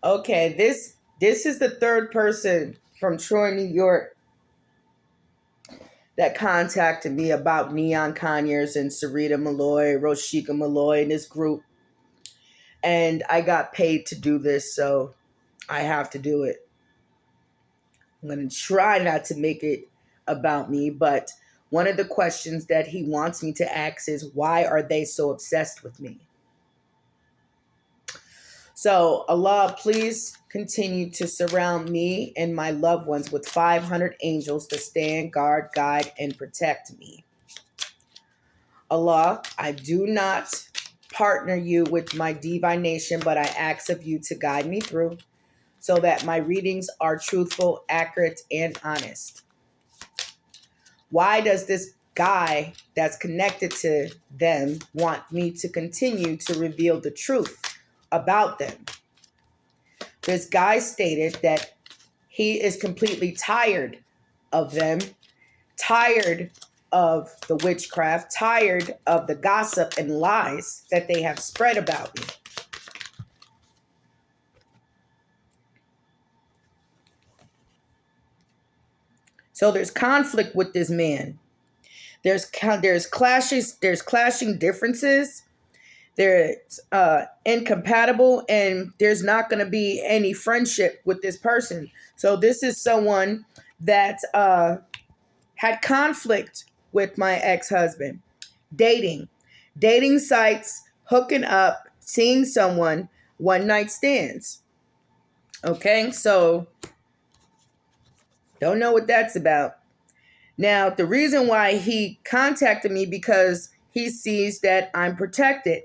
Okay, this is the third person from Troy, New York that contacted me about Neon Conyers and Serita Malloy, Roshica Malloy in this group. And I got paid to do this, so I have to do it. I'm going to try not to make it about me, but one of the questions that he wants me to ask is, why are they so obsessed with me? So, Allah, please continue to surround me and my loved ones with 500 angels to stand, guard, guide, and protect me. Allah, I do not partner you with my divination, but I ask of you to guide me through so that my readings are truthful, accurate, and honest. Why does this guy that's connected to them want me to continue to reveal the truth about them? This guy stated that he is completely tired of them, tired of the witchcraft, tired of the gossip and lies that they have spread about me. So there's conflict with this man. There's clashing differences. There's incompatible, and there's not going to be any friendship with this person. So this is someone that had conflict with my ex-husband. Dating sites, hooking up, seeing someone, one night stands. Okay, so don't know what that's about. Now, the reason why he contacted me, because he sees that I'm protected.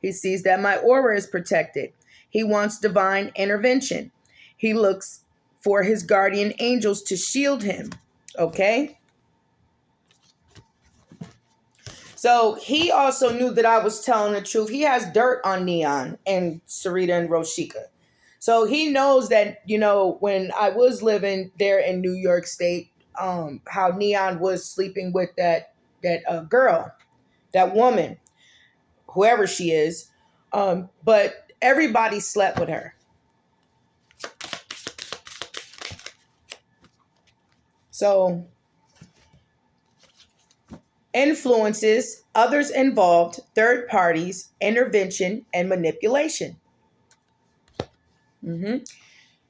He sees that my aura is protected. He wants divine intervention. He looks for his guardian angels to shield him. Okay? So he also knew that I was telling the truth. He has dirt on Neon and Serita and Roshica. So he knows that, when I was living there in New York State, how Neon was sleeping with that girl, that woman, whoever she is. But everybody slept with her. So influences, others involved, third parties, intervention, and manipulation.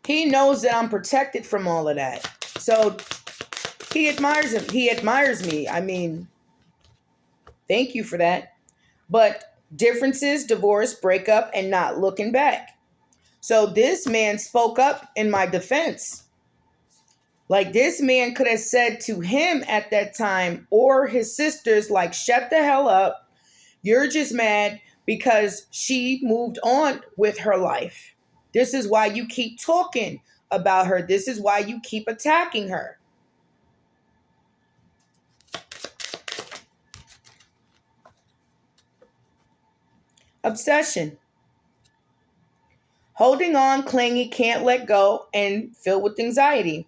He knows that I'm protected from all of that. So he admires him. He admires me. I mean, thank you for that. But differences, divorce, breakup, and not looking back. So this man spoke up in my defense. Like, this man could have said to him at that time, or his sisters, like, shut the hell up. You're just mad because she moved on with her life. This is why you keep talking about her. This is why you keep attacking her. Obsession. Holding on, clingy, can't let go, and filled with anxiety.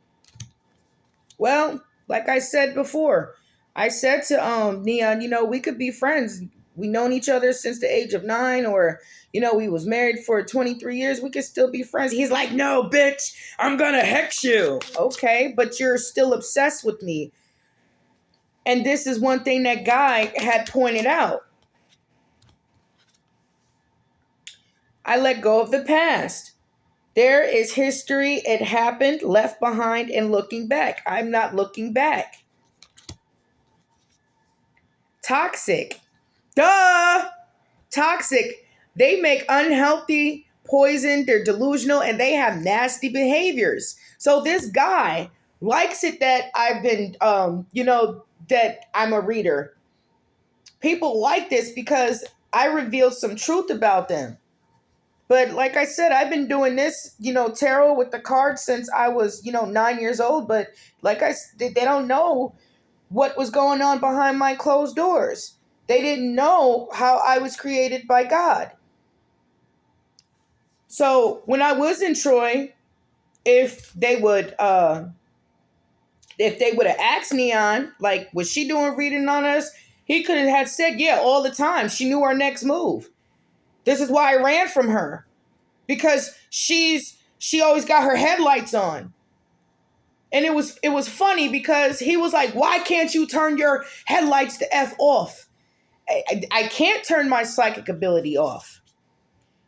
Well, like I said before, I said to Neon, we could be friends. We known each other since the age of 9, or we was married for 23 years. We could still be friends. He's like, no, bitch, I'm gonna hex you. Okay, but you're still obsessed with me. And this is one thing that guy had pointed out. I let go of the past. There is history. It happened, left behind, and looking back. I'm not looking back. Toxic. Duh! Toxic. They make unhealthy poison. They're delusional, and they have nasty behaviors. So this guy likes it that I've been, that I'm a reader. People like this because I revealed some truth about them. But like I said, I've been doing this, tarot with the cards since I was, 9 years old. But they don't know what was going on behind my closed doors. They didn't know how I was created by God. So when I was in Troy, if they would have asked Neon, like, was she doing reading on us? He could have had said, yeah, all the time. She knew our next move. This is why I ran from her. Because she's she always got her headlights on. And it was funny because he was like, why can't you turn your headlights to F off? I can't turn my psychic ability off.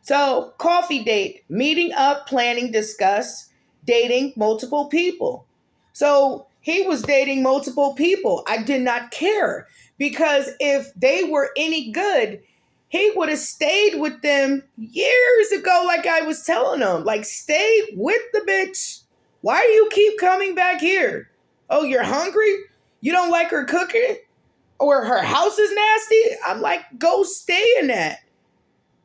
So, coffee date, meeting up, planning, discuss, dating multiple people. So, he was dating multiple people. I did not care because if they were any good, he would have stayed with them years ago, like I was telling him. Like, stay with the bitch. Why do you keep coming back here? Oh, you're hungry? You don't like her cooking? Or her house is nasty? I'm like, go stay in that.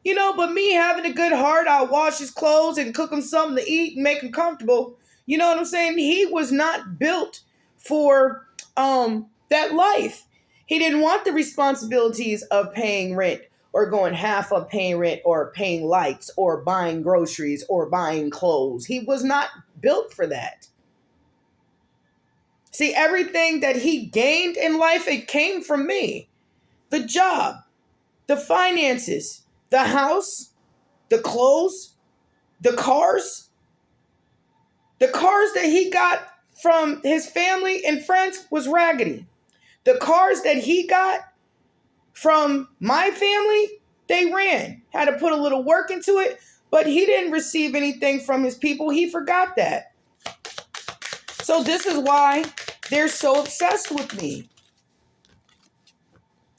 You know, but me having a good heart, I'll wash his clothes and cook him something to eat and make him comfortable. You know what I'm saying? He was not built for that life. He didn't want the responsibilities of paying rent or going half of paying rent or paying lights or buying groceries or buying clothes. He was not built for that. See, everything that he gained in life, it came from me. The job, the finances, the house, the clothes, the cars. The cars that he got from his family and friends was raggedy. The cars that he got from my family, they ran. Had to put a little work into it, but he didn't receive anything from his people. He forgot that. So this is why they're so obsessed with me.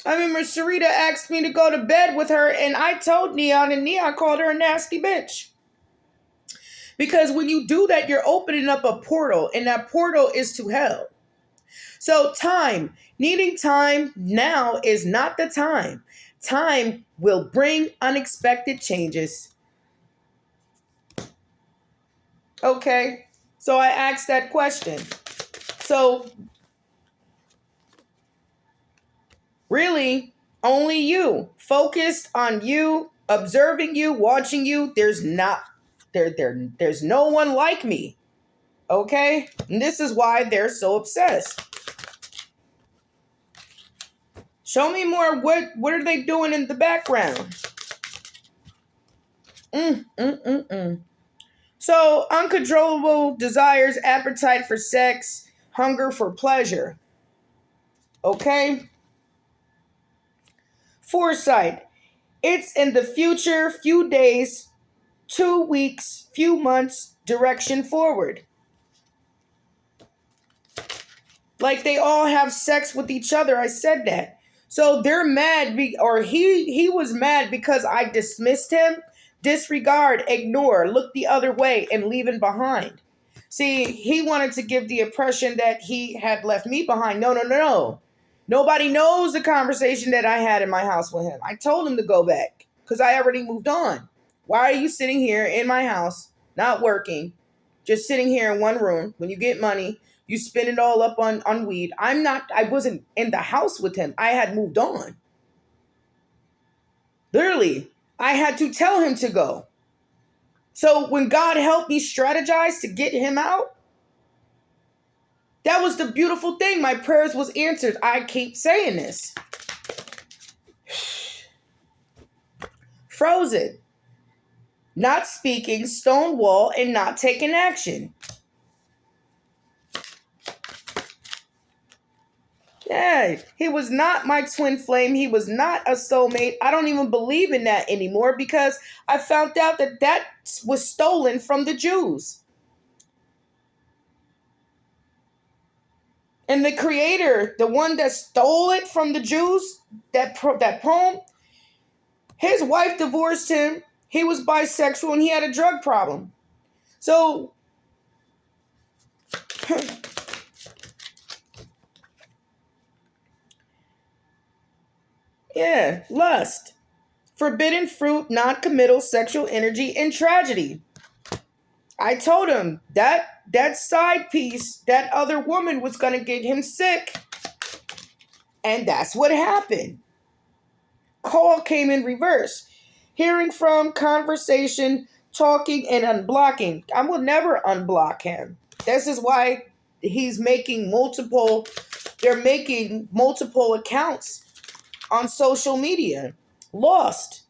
I remember Serita asked me to go to bed with her, and I told Neon, and Neon called her a nasty bitch. Because when you do that, you're opening up a portal, and that portal is to hell. So time, needing time now is not the time. Time will bring unexpected changes. Okay, so I asked that question. So really, only you, focused on you, observing you, watching you. There's no one like me. Okay? And this is why they're so obsessed. Show me more. What are they doing in the background? So, uncontrollable desires, appetite for sex, hunger for pleasure. Okay? Foresight. It's in the future, few days, 2 weeks, few months, direction forward. Like they all have sex with each other. I said that. So they're mad, or he was mad because I dismissed him, disregard, ignore, look the other way, and leave him behind. See, he wanted to give the impression that he had left me behind. No. Nobody knows the conversation that I had in my house with him. I told him to go back because I already moved on. Why are you sitting here in my house, not working, just sitting here in one room? When you get money, you spend it all up on weed. I wasn't in the house with him. I had moved on. Literally, I had to tell him to go. So when God helped me strategize to get him out, that was the beautiful thing. My prayers was answered. I keep saying this. Frozen. Not speaking, stonewall, and not taking action. Yeah, he was not my twin flame. He was not a soulmate. I don't even believe in that anymore because I found out that was stolen from the Jews. And the creator, the one that stole it from the Jews, that poem, his wife divorced him. He was bisexual and he had a drug problem. So, yeah, lust, forbidden fruit, non-committal sexual energy, and tragedy. I told him that side piece, that other woman was going to get him sick. And that's what happened. Call came in reverse. Hearing from, conversation, talking, and unblocking. I will never unblock him. This is why they're making multiple accounts on social media. Lost.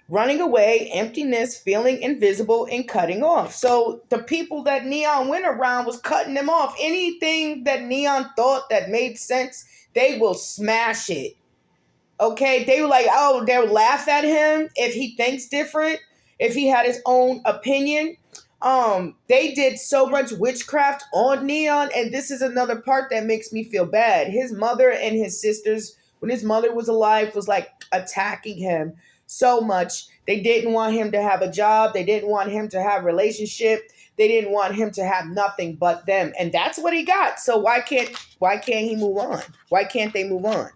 running away, emptiness, feeling invisible, and cutting off. So the people that Neon went around was cutting them off. Anything that Neon thought that made sense, they will smash it. Okay, they were like, oh, they would laugh at him if he thinks different, if he had his own opinion. They did so much witchcraft on Neon, and this is another part that makes me feel bad. His mother and his sisters, when his mother was alive, was like attacking him so much. They didn't want him to have a job. They didn't want him to have a relationship. They didn't want him to have nothing but them, and that's what he got. So why can't he move on? Why can't they move on?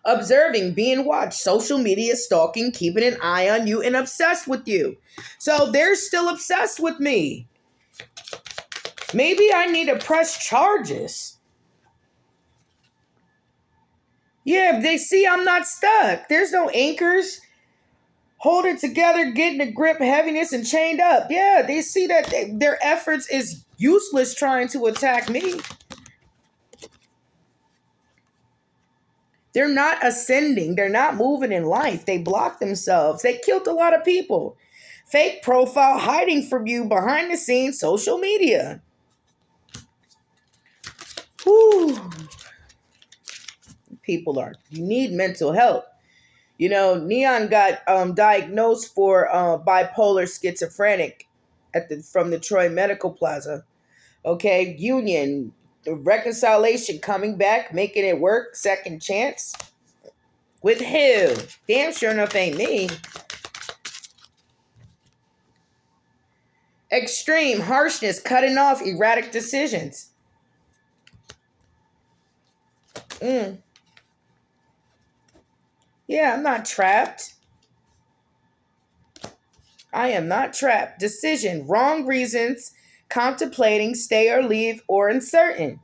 Observing, being watched, social media stalking, keeping an eye on you, and obsessed with you. So they're still obsessed with me. Maybe I need to press charges. Yeah, they see I'm not stuck. There's no anchors. Hold it together, getting a grip, heaviness, and chained up. Yeah, they see that their efforts is useless trying to attack me. They're not ascending. They're not moving in life. They block themselves. They killed a lot of people. Fake profile hiding from you behind the scenes social media. Whew. You need mental health. You know, Neon got diagnosed for bipolar schizophrenic from the Troy Medical Plaza. Okay, Union, the reconciliation coming back, making it work, second chance. With who? Damn sure enough ain't me. Extreme harshness, cutting off, erratic decisions. Yeah, I'm not trapped. I am not trapped. Decision, wrong reasons, contemplating, stay or leave, or uncertain.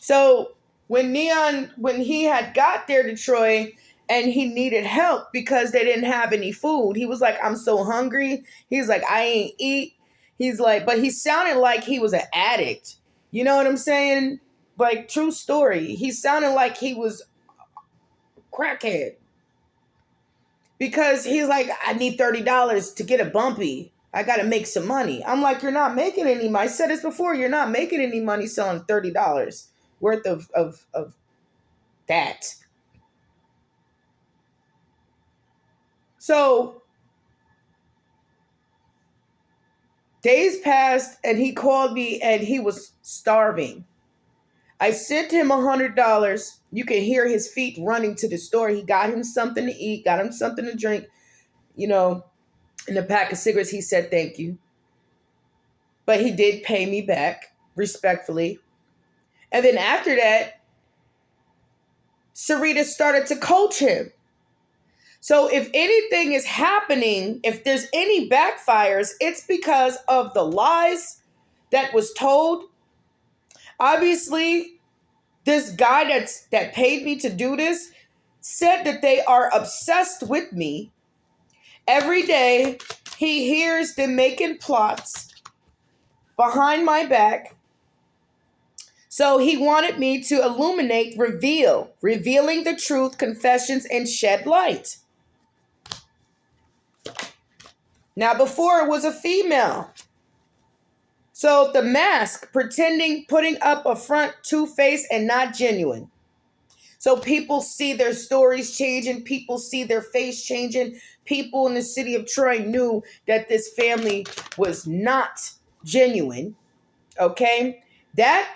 So when he had got there to Troy and he needed help because they didn't have any food, he was like, I'm so hungry. He's like, I ain't eat. He's like, but he sounded like he was an addict. You know what I'm saying? Like, true story. He sounded like he was crackhead. Because he's like, I need $30 to get a bumpy. I got to make some money. I'm like, you're not making any money. I said this before. You're not making any money selling $30 worth of that. So days passed and he called me and he was starving. I sent him $100. You can hear his feet running to the store. He got him something to eat, got him something to drink, you know, and a pack of cigarettes. He said thank you. But he did pay me back respectfully. And then after that, Serita started to coach him. So if anything is happening, if there's any backfires, it's because of the lies that was told. Obviously, this guy that paid me to do this said that they are obsessed with me. Every day, he hears them making plots behind my back. So he wanted me to illuminate, revealing the truth, confessions, and shed light. Now, before it was a female. So the mask, pretending, putting up a front, two-faced, and not genuine. So people see their stories changing. People see their face changing. People in the city of Troy knew that this family was not genuine. Okay? That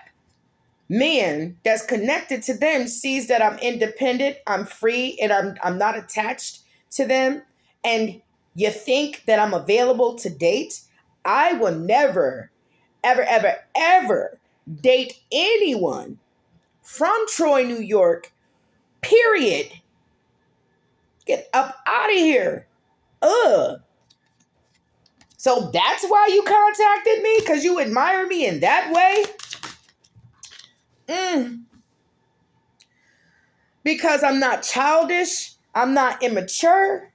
man that's connected to them sees that I'm independent, I'm free, and I'm not attached to them. And you think that I'm available to date? I will never, ever, ever, ever date anyone from Troy, New York, period. Get up out of here. Ugh. So that's why you contacted me? Because you admire me in that way? Because I'm not childish. I'm not immature.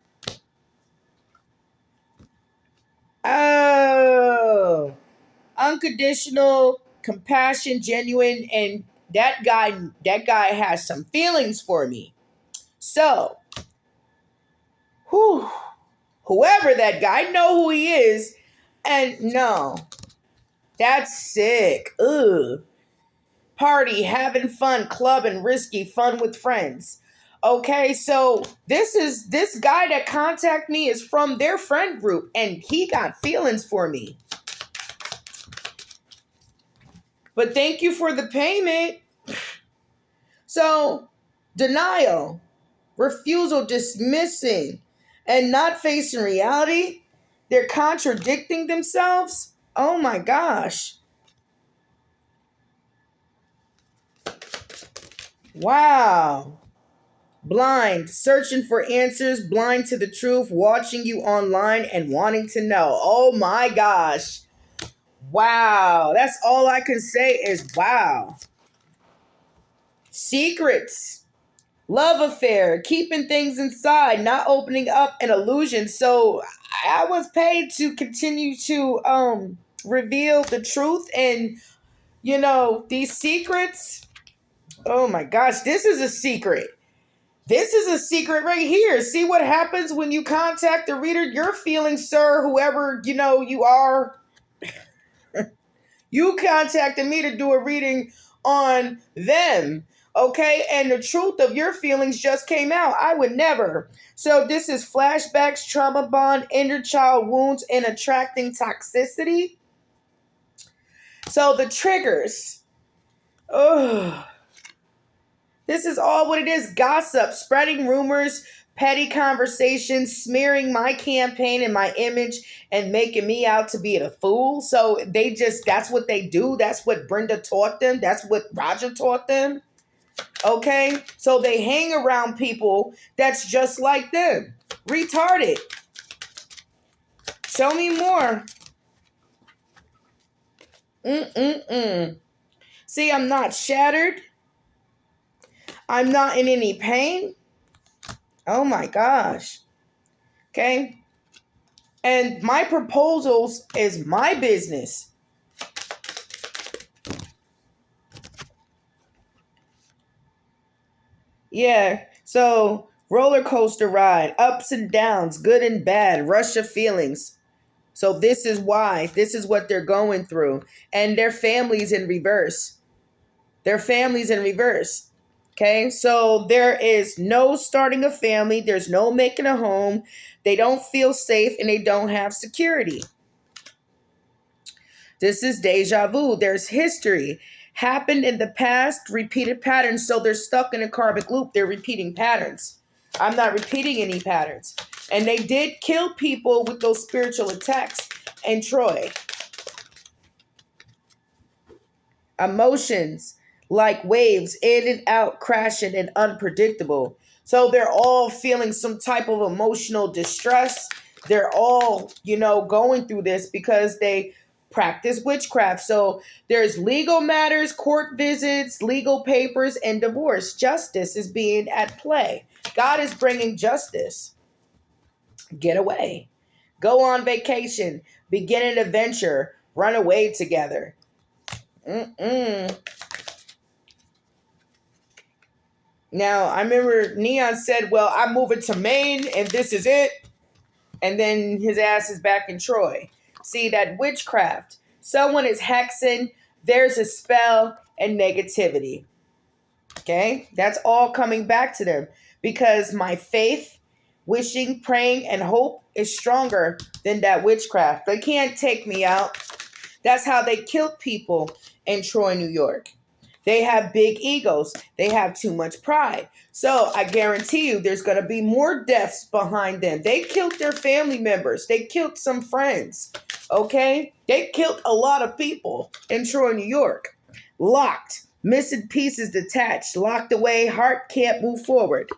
Oh. Unconditional, compassion, genuine, and that guy has some feelings for me. So, Whew. Whoever that guy, I know who he is. And no, that's sick. Ugh. Party, having fun, clubbing, risky, fun with friends. Okay, so this guy that contacted me is from their friend group, and he got feelings for me. But thank you for the payment. So, denial, refusal, dismissing, and not facing reality. They're contradicting themselves. Oh my gosh. Wow. Blind, searching for answers, blind to the truth, watching you online and wanting to know. Oh my gosh. Wow. That's all I can say is wow. Secrets, love affair, keeping things inside, not opening up, an illusion. So I was paid to continue to reveal the truth and these secrets. Oh my gosh, this is a secret. This is a secret right here. See what happens when you contact the reader? Your feelings, sir, whoever you are. You contacted me to do a reading on them. Okay, and the truth of your feelings just came out. I would never. So this is flashbacks, trauma bond, inner child wounds, and attracting toxicity. So the triggers. Ugh. This is all what it is. Gossip, spreading rumors, petty conversations, smearing my campaign and my image and making me out to be a fool. So that's what they do. That's what Brenda taught them. That's what Roger taught them. Okay? So they hang around people that's just like them. Retarded. Show me more. See, I'm not shattered. I'm not in any pain. Oh my gosh. Okay? And my proposals is my business. Yeah. So, roller coaster ride, ups and downs, good and bad, rush of feelings. So this is why. This is what they're going through. And their families in reverse. Their families in reverse. Okay, so there is no starting a family. There's no making a home. They don't feel safe and they don't have security. This is deja vu. There's history. Happened in the past, repeated patterns. So they're stuck in a karmic loop. They're repeating patterns. I'm not repeating any patterns. And they did kill people with those spiritual attacks in Troy. Emotions like waves, in and out, crashing and unpredictable. So they're all feeling some type of emotional distress. They're all, going through this because they practice witchcraft. So there's legal matters, court visits, legal papers, and divorce. Justice is being at play. God is bringing justice. Get away. Go on vacation. Begin an adventure. Run away together. Now, I remember Neon said, well, I'm moving to Maine and this is it. And then his ass is back in Troy. See, that witchcraft. Someone is hexing. There's a spell and negativity. Okay? That's all coming back to them. Because my faith, wishing, praying, and hope is stronger than that witchcraft. They can't take me out. That's how they killed people in Troy, New York. They have big egos. They have too much pride. So I guarantee you there's going to be more deaths behind them. They killed their family members. They killed some friends. Okay? They killed a lot of people in Troy, New York. Locked. Missing pieces detached. Locked away. Heart can't move forward.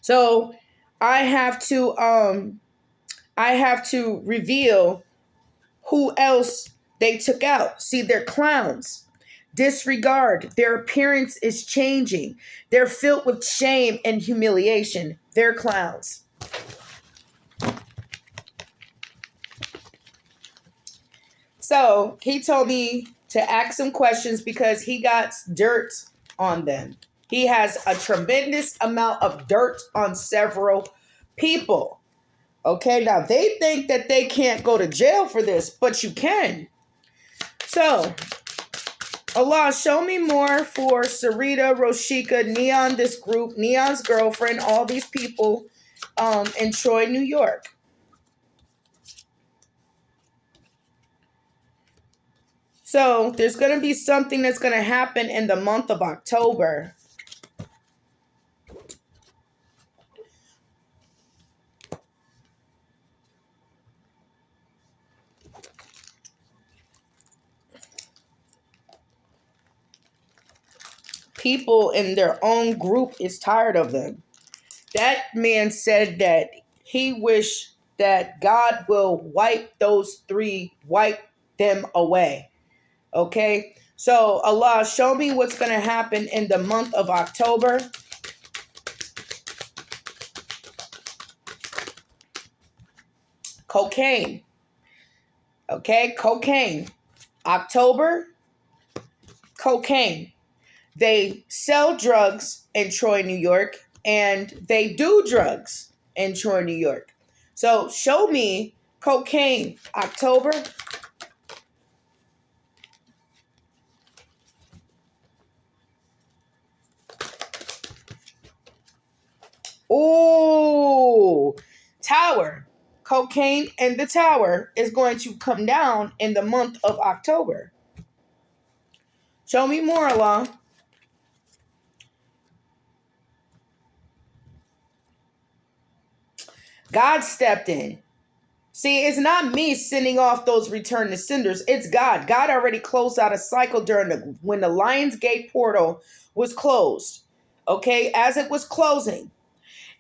So I have to reveal who else they took out. See, they're clowns. Disregard. Their appearance is changing. They're filled with shame and humiliation. They're clowns. So he told me to ask some questions because he got dirt on them. He has a tremendous amount of dirt on several people. Okay, now they think that they can't go to jail for this, but you can. So, Allah, show me more for Serita, Roshica, Neon, this group, Neon's girlfriend, all these people in Troy, New York. So, there's going to be something that's going to happen in the month of October. People in their own group is tired of them. That man said that he wished that God will wipe them away. Okay? So Allah, show me what's going to happen in the month of October. Cocaine. Okay? Cocaine. October. Cocaine. They sell drugs in Troy, New York, and they do drugs in Troy, New York. So show me cocaine, October. Ooh, tower. Cocaine and the tower is going to come down in the month of October. Show me more, Allah. God stepped in. See, it's not me sending off those return to senders. It's God. God already closed out a cycle when the Lion's Gate portal was closed. Okay, as it was closing,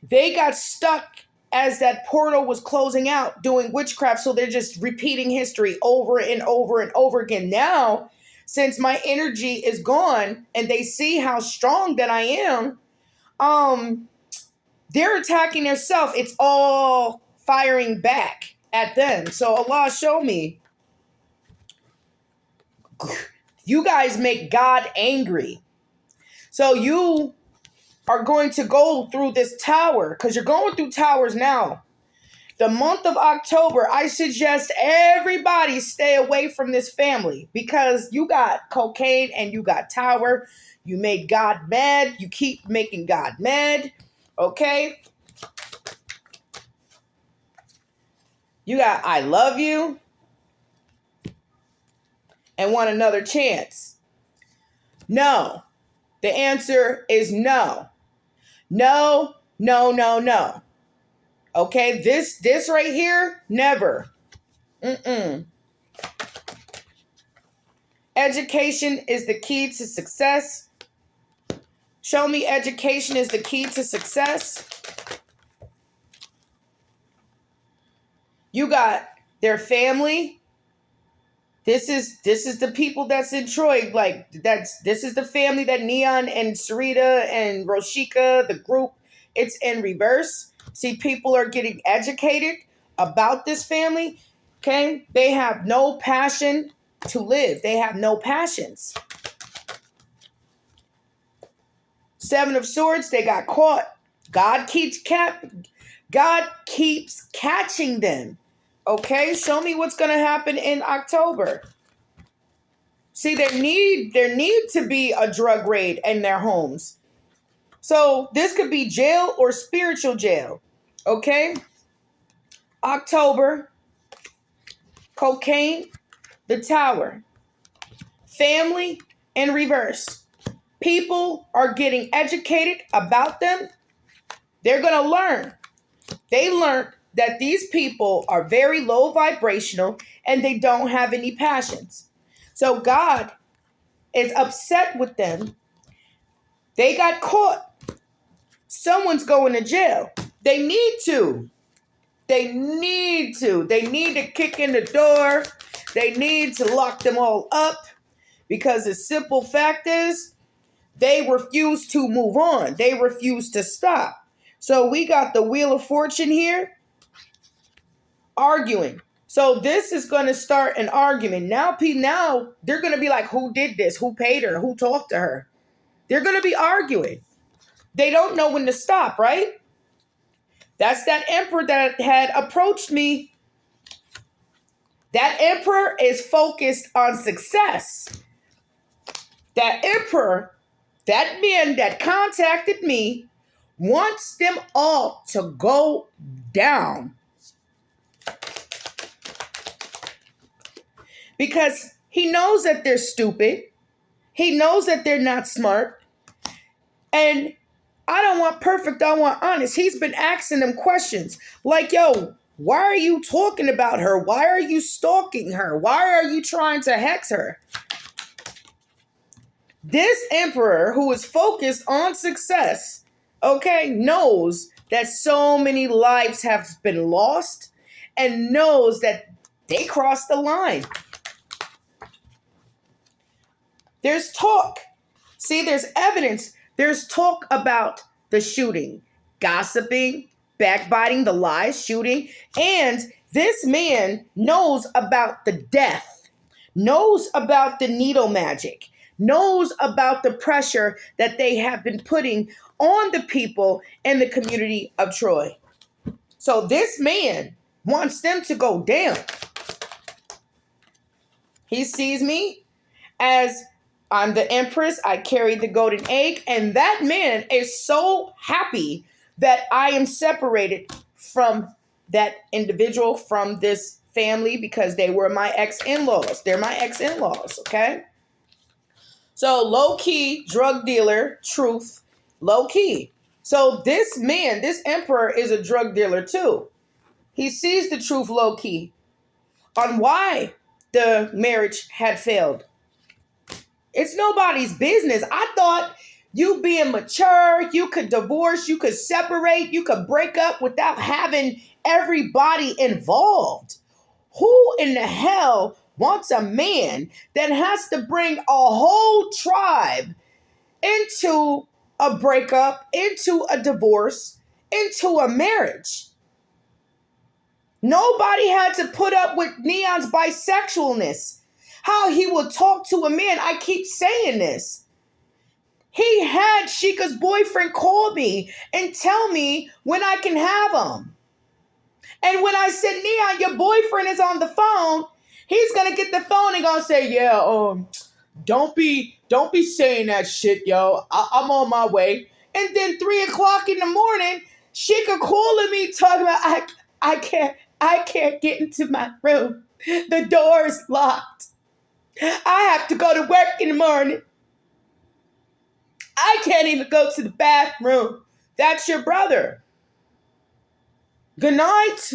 they got stuck as that portal was closing out doing witchcraft. So they're just repeating history over and over and over again. Now, since my energy is gone and they see how strong that I am, they're attacking themselves. It's all firing back at them. So Allah, show me. You guys make God angry. So you are going to go through this tower because you're going through towers now. The month of October, I suggest everybody stay away from this family because you got cocaine and you got tower. You made God mad. You keep making God mad. Okay? You got I love you and want another chance. No. The answer is no. No, no, no, no. Okay, this right here, never. Education is the key to success. Show me education is the key to success. You got their family. This is the people that's in Troy. Like this is the family that Neon and Serita and Roshica, the group, it's in reverse. See, people are getting educated about this family. Okay? They have no passion to live. They have no passions. Seven of Swords, they got caught. God keeps catching them. Okay, show me what's going to happen in October. See, there need to be a drug raid in their homes. So this could be jail or spiritual jail. Okay? October, cocaine, the tower, family in reverse. People are getting educated about them. They're going to learn. They learned that these people are very low vibrational and they don't have any passions. So God is upset with them. They got caught. Someone's going to jail. They need to. They need to kick in the door. They need to lock them all up because the simple fact is they refuse to move on. They refuse to stop. So we got the Wheel of Fortune here. Arguing. So this is going to start an argument. Now they're going to be like, who did this? Who paid her? Who talked to her? They're going to be arguing. They don't know when to stop, right? That's that emperor that had approached me. That emperor is focused on success. That emperor, that man that contacted me, wants them all to go down. Because he knows that they're stupid. He knows that they're not smart. And I don't want perfect, I want honest. He's been asking them questions like, yo, why are you talking about her? Why are you stalking her? Why are you trying to hex her? This emperor who is focused on success, okay, knows that so many lives have been lost and knows that they crossed the line. There's talk. See, there's evidence. There's talk about the shooting, gossiping, backbiting, the lies, shooting. And this man knows about the death, knows about the needle magic, knows about the pressure that they have been putting on the people in the community of Troy. So this man wants them to go down. He sees me as I'm the empress. I carry the golden egg. And that man is so happy that I am separated from that individual, from this family, because they were my ex-in-laws. They're my ex-in-laws, okay? So low-key drug dealer, truth, low-key. So this man, this emperor, is a drug dealer too. He sees the truth low-key on why the marriage had failed. It's nobody's business. I thought you being mature, you could divorce, you could separate, you could break up without having everybody involved. Who in the hell wants a man that has to bring a whole tribe into a breakup, into a divorce, into a marriage? Nobody had to put up with Neon's bisexualness. How he will talk to a man. I keep saying this. He had Sheikah's boyfriend call me and tell me when I can have him. And when I said, Neon, your boyfriend is on the phone, he's going to get the phone and going to say, yeah, don't be saying that shit, yo. I'm on my way. And then 3 o'clock in the morning, Sheikah calling me talking about, I can't get into my room. The door is locked. I have to go to work in the morning. I can't even go to the bathroom. That's your brother. Good night.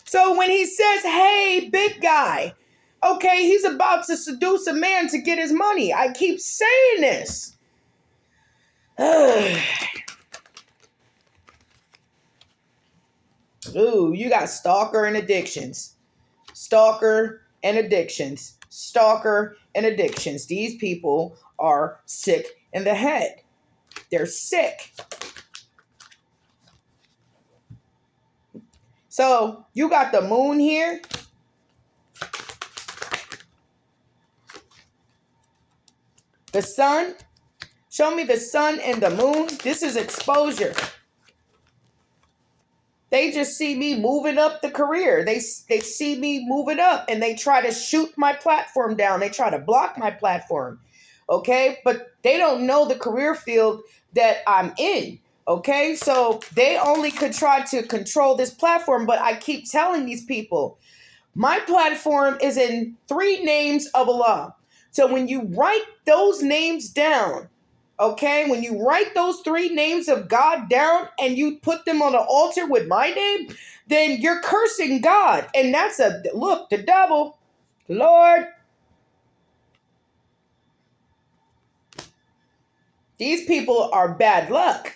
So when he says, hey, big guy, okay, he's about to seduce a man to get his money. I keep saying this. Ooh, you got stalker and addictions. Stalker and addictions. Stalker and addictions. These people are sick in the head. They're sick. So you got the moon here. The sun. Show me the sun and the moon. This is exposure. They just see me moving up the career. They see me moving up and they try to shoot my platform down. They try to block my platform. Okay? But they don't know the career field that I'm in. Okay? So they only could try to control this platform. But I keep telling these people, my platform is in 3 names of Allah. So when you write those names down, okay, when you write those 3 names of God down and you put them on an altar with my name, then you're cursing God. And that's look, the devil, Lord. These people are bad luck.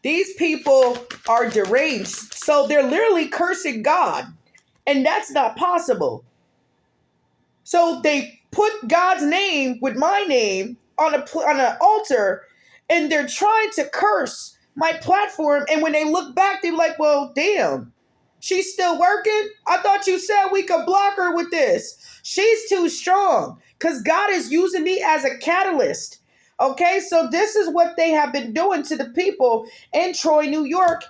These people are deranged. So they're literally cursing God. And that's not possible. So they put God's name with my name on an altar, and they're trying to curse my platform. And when they look back, they're like, well, damn, she's still working? I thought you said we could block her with this. She's too strong because God is using me as a catalyst. Okay, so this is what they have been doing to the people in Troy, New York.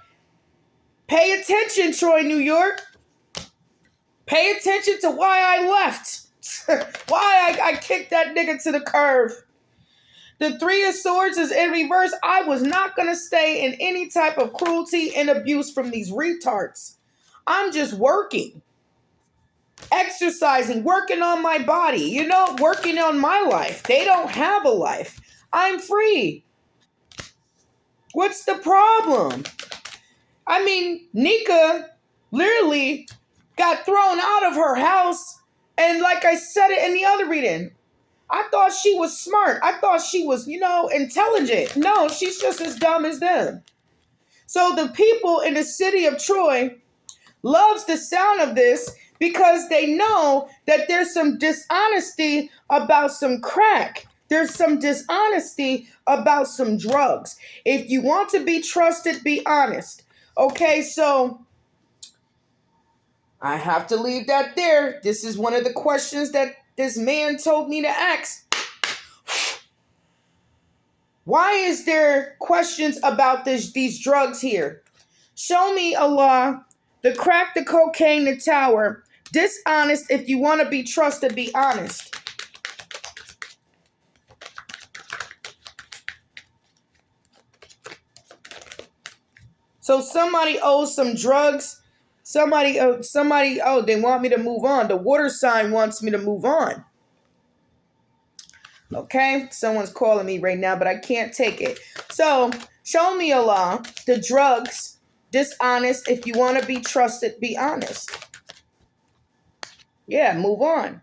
Pay attention, Troy, New York. Pay attention to why I left. Why I kicked that nigga to the curb. The Three of Swords is in reverse. I was not going to stay in any type of cruelty and abuse from these retards. I'm just working. Exercising, working on my body, working on my life. They don't have a life. I'm free. What's the problem? I mean, Nika literally got thrown out of her house. And like I said it in the other reading, I thought she was smart. I thought she was, intelligent. No, she's just as dumb as them. So the people in the city of Troy loves the sound of this because they know that there's some dishonesty about some crack. There's some dishonesty about some drugs. If you want to be trusted, be honest. Okay, so I have to leave that there. This is one of the questions that this man told me to ask. Why is there questions about these drugs here? Show me, Allah, the crack, the cocaine, the tower. Dishonest. If you want to be trusted, be honest. So somebody owes some drugs. Somebody, they want me to move on. The water sign wants me to move on. Okay, someone's calling me right now, but I can't take it. So, show me, Allah, the drugs, dishonest. If you want to be trusted, be honest. Yeah, move on.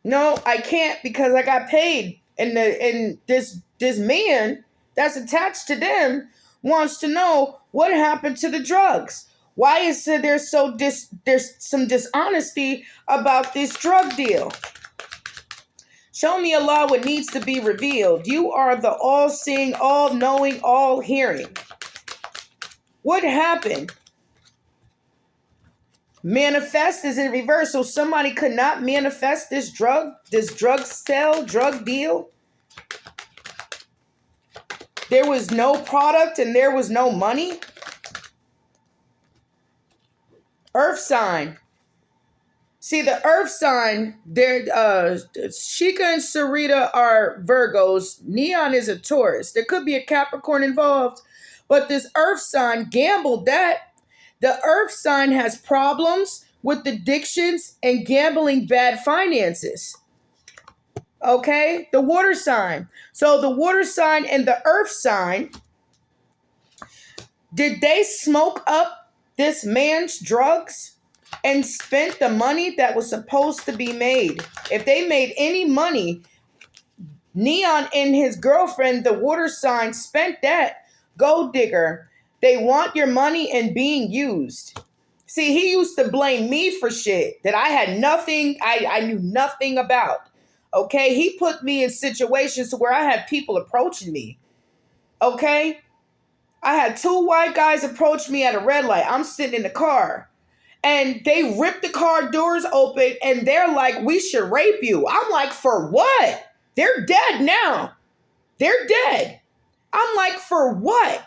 No, I can't because I got paid. And this man that's attached to them wants to know what happened to the drugs. Why is there's some dishonesty about this drug deal? Show me, Allah, what needs to be revealed. You are the all-seeing, all-knowing, all-hearing. What happened? Manifest is in reverse, so somebody could not manifest this drug sale, drug deal. There was no product and there was no money. Earth sign. See, the earth sign, Roshica and Serita are Virgos. Neon is a Taurus. There could be a Capricorn involved. But this earth sign gambled that. The earth sign has problems with addictions and gambling bad finances. Okay? The water sign. So the water sign and the earth sign, did they smoke up this man's drugs and spent the money that was supposed to be made? If they made any money, Neon and his girlfriend, the water sign, spent that. Gold digger. They want your money and being used. See, he used to blame me for shit that I had nothing, I knew nothing about. Okay? He put me in situations where I had people approaching me. Okay? I had two white guys approach me at a red light. I'm sitting in the car. And they ripped the car doors open and they're like, we should rape you. I'm like, for what? They're dead now. They're dead. I'm like, for what?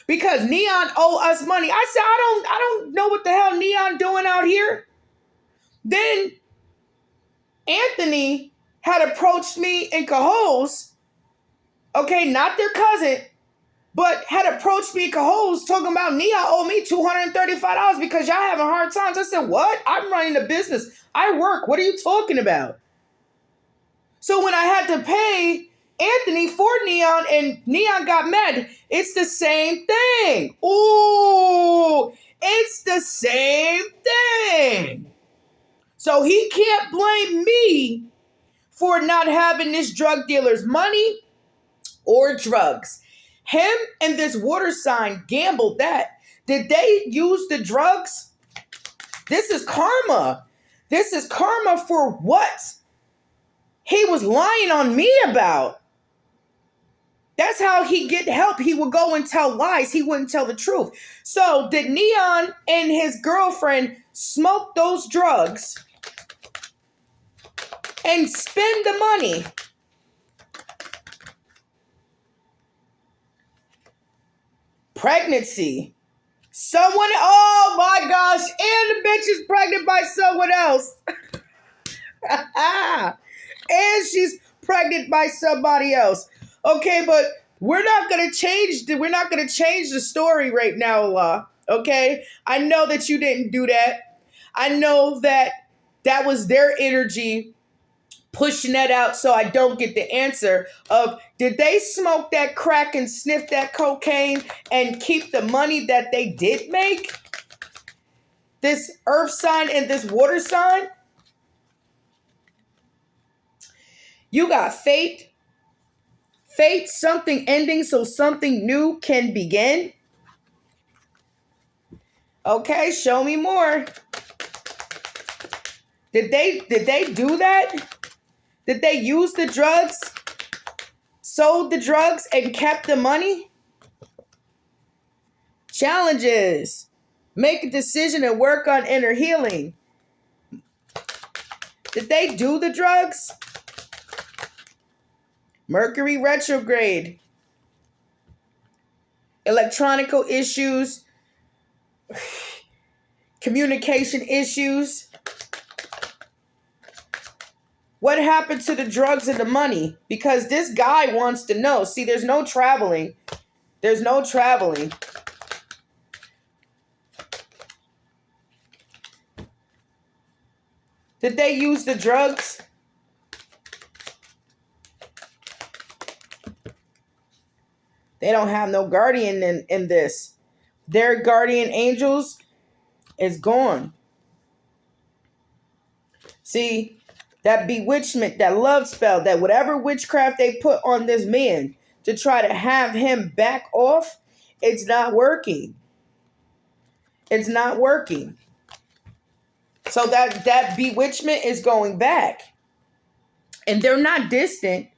Because Neon owe us money. I said, I don't know what the hell Neon doing out here. Then Anthony had approached me in Cahos. Okay, not their cousin, but had approached me in Cahos talking about Neon owe me $235 because y'all having hard times. I said, what? I'm running a business. I work. What are you talking about? So when I had to pay Anthony for Neon and Neon got mad, it's the same thing. Ooh, it's the same thing. So he can't blame me for not having this drug dealer's money or drugs. Him and this water sign gambled that. Did they use the drugs? This is karma. This is karma for what he was lying on me about. That's how he get help. He would go and tell lies. He wouldn't tell the truth. So did Neon and his girlfriend smoke those drugs and spend the money Pregnancy. Someone, oh my gosh, and the bitch is pregnant by someone else. And she's pregnant by somebody else. Okay, but we're not gonna change the story right now, Allah. Okay? I know that you didn't do that. I know that that was their energy pushing that out, so I don't get the answer of, did they smoke that crack and sniff that cocaine and keep the money that they did make? This earth sign and this water sign? You got fate. Fate, something ending so something new can begin. Okay, show me more. Did they do that? Did they use the drugs, sold the drugs, and kept the money? Challenges. Make a decision and work on inner healing. Did they do the drugs? Mercury retrograde. Electronical issues. Communication issues. What happened to the drugs and the money? Because this guy wants to know. See, there's no traveling. There's no traveling. Did they use the drugs? They don't have no guardian in this. Their guardian angels is gone. See, that bewitchment, that love spell, that whatever witchcraft they put on this man to try to have him back off, it's not working. It's not working. So that bewitchment is going back. And they're not distant.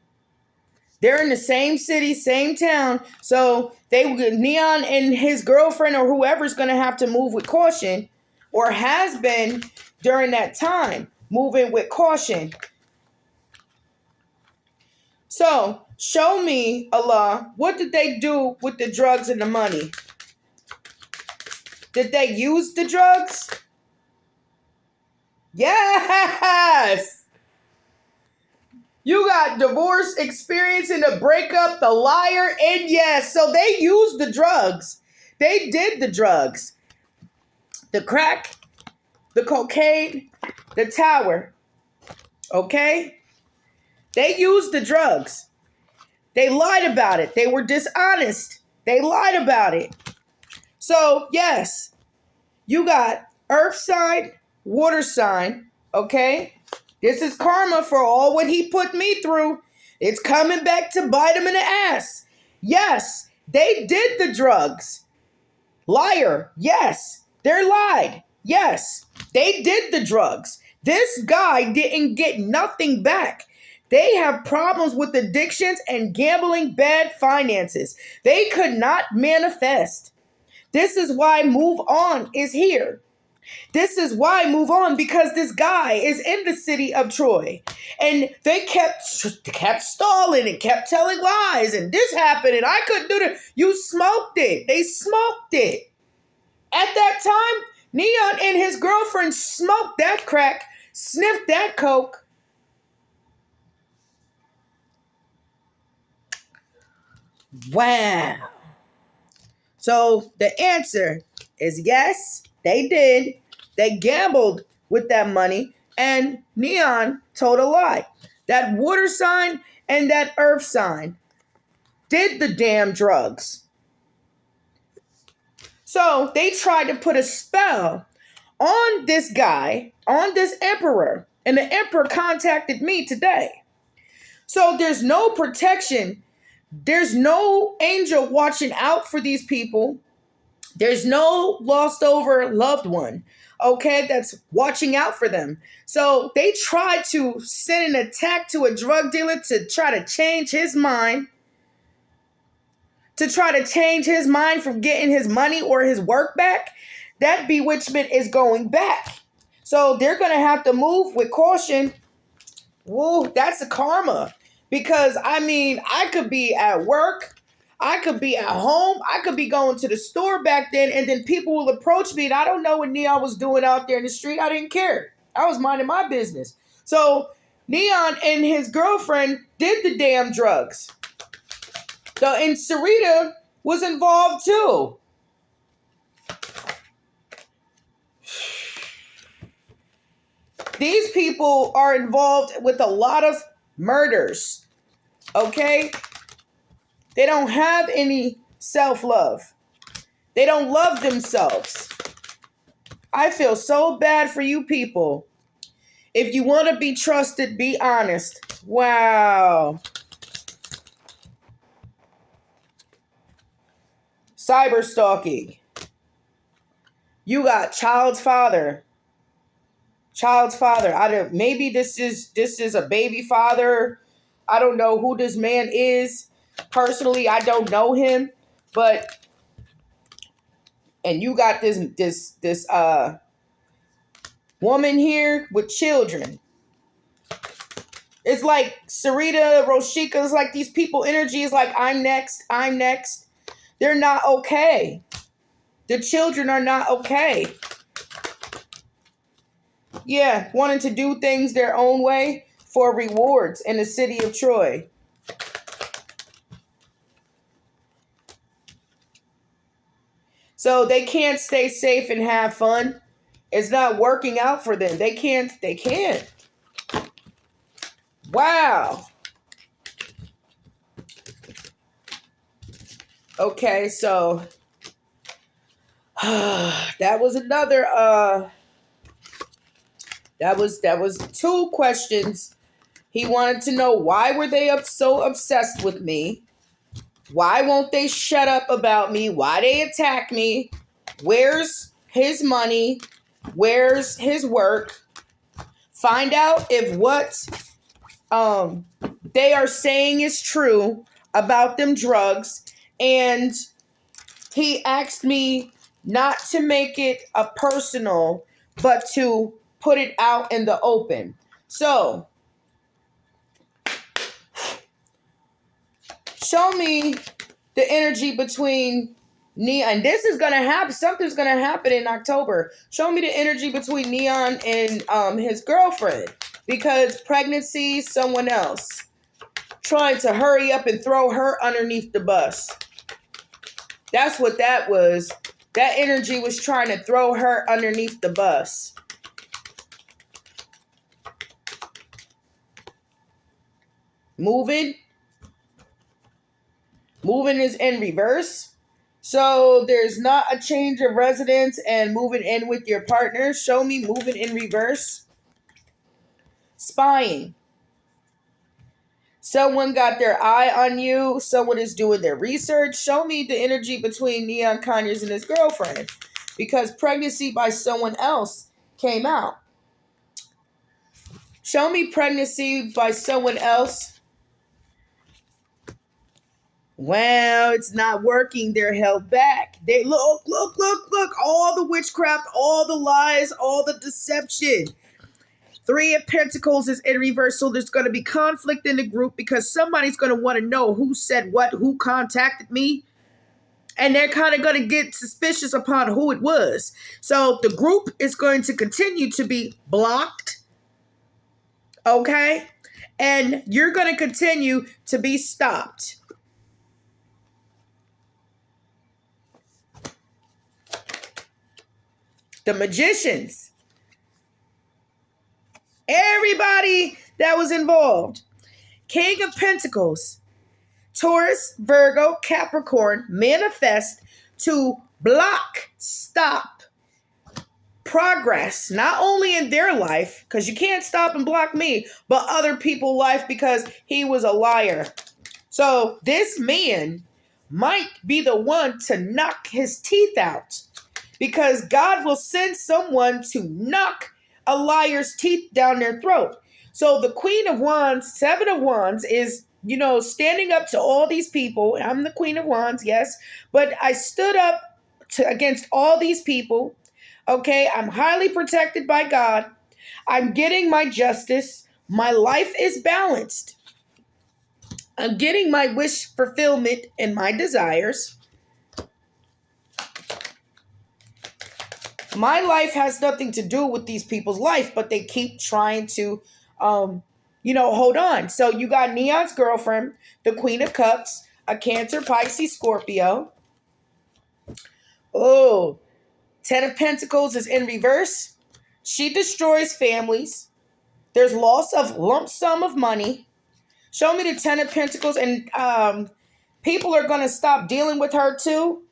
They're in the same city, same town. So Neon and his girlfriend or whoever's going to have to move with caution, or has been during that time, moving with caution. So show me, Allah, what did they do with the drugs and the money? Did they use the drugs? Yes! You got divorce experience in the breakup, the liar, and yes. So they used the drugs. They did the drugs. The crack, the cocaine, the tower. Okay? They used the drugs. They lied about it. They were dishonest. They lied about it. So, yes, you got earth sign, water sign, okay? This is karma for all what he put me through. It's coming back to bite him in the ass. Yes, they did the drugs. Liar. Yes, they're lied. Yes, they did the drugs. This guy didn't get nothing back. They have problems with addictions and gambling, bad finances. They could not manifest. This is why Move On is here. This is why Move On, because this guy is in the city of Troy. And they kept stalling and kept telling lies. And this happened and I couldn't do it. You smoked it. They smoked it. At that time, Neon and his girlfriend smoked that crack, sniffed that coke. Wow. So the answer is yes, they did. They gambled with that money, and Neon told a lie. That water sign and that earth sign did the damn drugs. So they tried to put a spell on this guy, on this emperor, and the emperor contacted me today. So there's no protection. There's no angel watching out for these people. There's no lost over loved one, okay, that's watching out for them. So they tried to send an attack to a drug dealer to try to change his mind, from getting his money or his work back. That bewitchment is going back. So they're going to have to move with caution. Woo, that's a karma. Because, I mean, I could be at work. I could be at home. I could be going to the store back then, and then people will approach me, and I don't know what Neon was doing out there in the street. I didn't care. I was minding my business. So Neon and his girlfriend did the damn drugs. And Serita was involved too. These people are involved with a lot of murders. Okay? They don't have any self-love. They don't love themselves. I feel so bad for you people. If you want to be trusted, be honest. Wow. Cyber stalking. You got child's father. Child's father. Maybe this is a baby father. I don't know who this man is. Personally, I don't know him, and you got this woman here with children. It's like Serita, Roshica, it's like these people energy is like I'm next. They're not okay. The children are not okay. Yeah, wanting to do things their own way for rewards in the city of Troy. So they can't stay safe and have fun. It's not working out for them. They can't. Wow. Okay, so that was another that was 2 questions. He wanted to know, why were they so obsessed with me? Why won't they shut up about me? Why they attack me? Where's his money? Where's his work? Find out if what they are saying is true about them drugs. And he asked me not to make it a personal, but to put it out in the open. So, show me the energy between Neon. And this is going to happen. Something's going to happen in October. Show me the energy between Neon and his girlfriend. Because pregnancy, someone else. Trying to hurry up and throw her underneath the bus. That's what that was. That energy was trying to throw her underneath the bus. Moving is in reverse. So there's not a change of residence and moving in with your partner. Show me moving in reverse. Spying. Someone got their eye on you. Someone is doing their research. Show me the energy between Neon Conyers and his girlfriend. Because pregnancy by someone else came out. Show me pregnancy by someone else. Well, it's not working. They're held back. They look. All the witchcraft, all the lies, all the deception. 3 of Pentacles is in reverse, so there's going to be conflict in the group because somebody's going to want to know who said what, who contacted me, and they're kind of going to get suspicious upon who it was. So the group is going to continue to be blocked, okay? And you're going to continue to be stopped. The magicians. Everybody that was involved. King of Pentacles. Taurus, Virgo, Capricorn manifest to block, stop progress. Not only in their life, because you can't stop and block me, but other people's life because he was a liar. So this man might be the one to knock his teeth out. Because God will send someone to knock a liar's teeth down their throat. So the Queen of Wands, 7 of Wands is, standing up to all these people. I'm the Queen of Wands, yes. But I stood up against all these people. Okay, I'm highly protected by God. I'm getting my justice. My life is balanced. I'm getting my wish fulfillment and my desires. My life has nothing to do with these people's life, but they keep trying to, hold on. So you got Neon's girlfriend, the Queen of Cups, a Cancer, Pisces, Scorpio. Oh, Ten of Pentacles is in reverse. She destroys families. There's loss of lump sum of money. Show me the Ten of Pentacles, and people are going to stop dealing with her too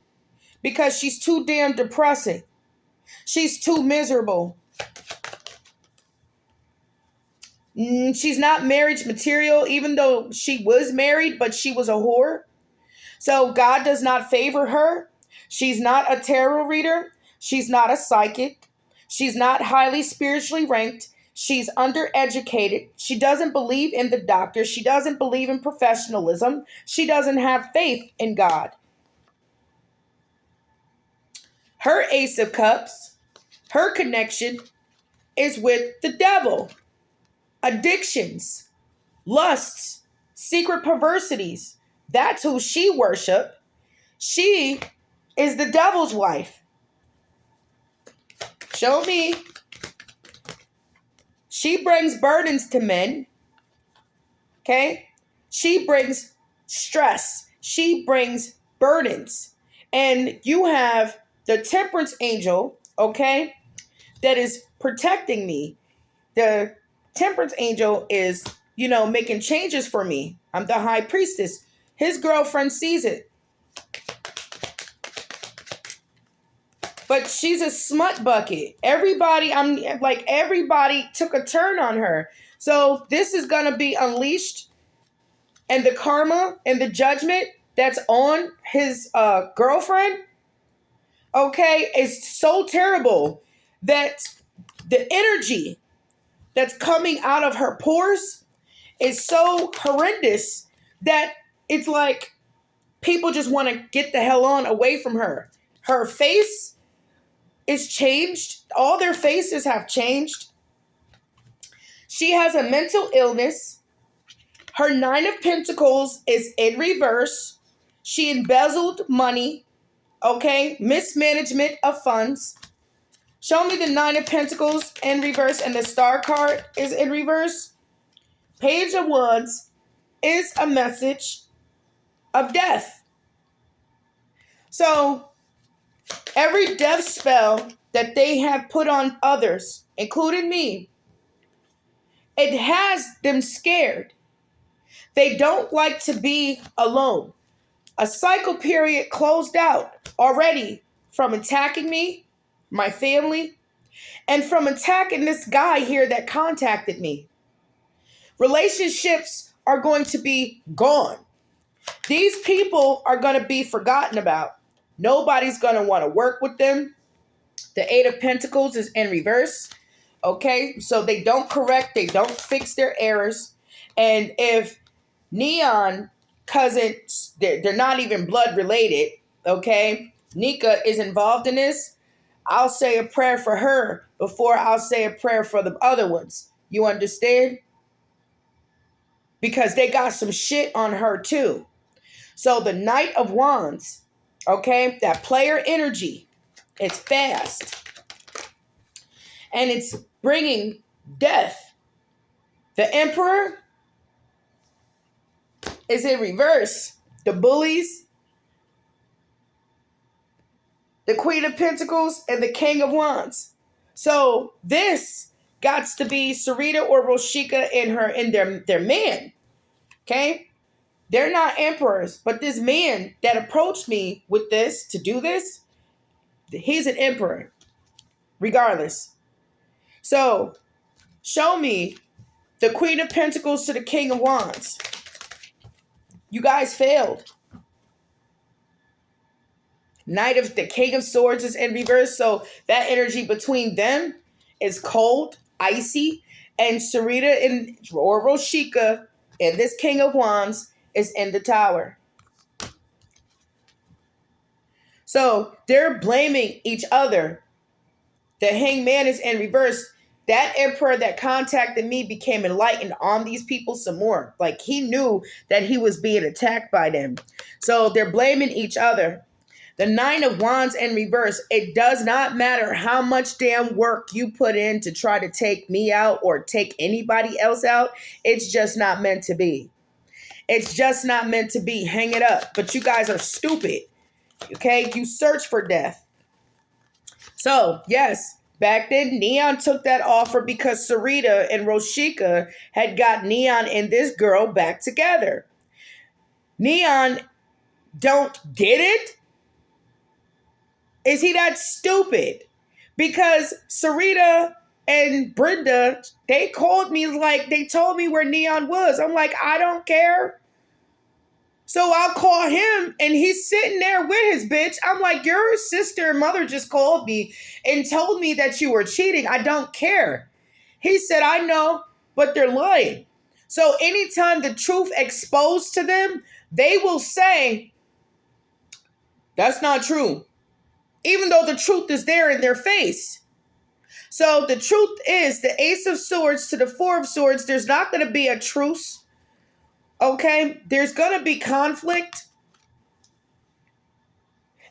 because she's too damn depressing. She's too miserable. She's not marriage material, even though she was married, but she was a whore. So God does not favor her. She's not a tarot reader. She's not a psychic. She's not highly spiritually ranked. She's undereducated. She doesn't believe in the doctor. She doesn't believe in professionalism. She doesn't have faith in God. Her Ace of Cups, her connection is with the devil. Addictions, lusts, secret perversities. That's who she worship. She is the devil's wife. Show me. She brings burdens to men. Okay? She brings stress. She brings burdens. And you have the temperance angel, okay, that is protecting me. The temperance angel is, making changes for me. I'm the high priestess. His girlfriend sees it. But she's a smut bucket. Everybody took a turn on her. So this is going to be unleashed. And the karma and the judgment that's on his girlfriend, okay, is so terrible that the energy that's coming out of her pores is so horrendous that it's like people just want to get the hell on away from her. Her face is changed. All their faces have changed. She has a mental illness. Her Nine of Pentacles is in reverse. She embezzled money. Okay? Mismanagement of funds. Show me the Nine of Pentacles in reverse, and the Star card is in reverse. Page of Wands is a message of death. So, every death spell that they have put on others, including me, it has them scared. They don't like to be alone. A cycle period closed out already from attacking me, my family, and from attacking this guy here that contacted me. Relationships are going to be gone. These people are going to be forgotten about. Nobody's going to want to work with them. The Eight of Pentacles is in reverse. Okay, so they don't correct, they don't fix their errors. And if Neon cousins, they're not even blood related, okay? Nika is involved in this. I'll say a prayer for her before I'll say a prayer for the other ones. You understand? Because they got some shit on her too. So the Knight of Wands, okay, that player energy, it's fast. And it's bringing death. The Emperor is in reverse. The bullies, the Queen of Pentacles, and the King of Wands. So this got to be Serita or Roshica and their man. Okay? They're not emperors, but this man that approached me with this to do this, he's an emperor, regardless. So show me the Queen of Pentacles to the King of Wands. You guys failed. The King of Swords is in reverse. So that energy between them is cold, icy. And Serita or Roshica and this King of Wands is in the Tower. So they're blaming each other. The Hangman is in reverse. that emperor that contacted me became enlightened on these people some more. Like, he knew that he was being attacked by them. So they're blaming each other. The Nine of Wands in reverse. It does not matter how much damn work you put in to try to take me out or take anybody else out. It's just not meant to be. It's just not meant to be. Hang it up. But you guys are stupid. Okay? You search for death. So, yes, back then, Neon took that offer because Serita and Roshica had got Neon and this girl back together. Neon don't get it? Is he that stupid? Because Serita and Brenda, they called me like, they told me where Neon was. I'm like, I don't care. So I'll call him and he's sitting there with his bitch. I'm like, your sister and mother just called me and told me that you were cheating. I don't care. He said, I know, but they're lying. So anytime the truth exposed to them, they will say, that's not true. Even though the truth is there in their face. So the truth is, the Ace of Swords to the Four of Swords, there's not going to be a truce. Okay, there's going to be conflict.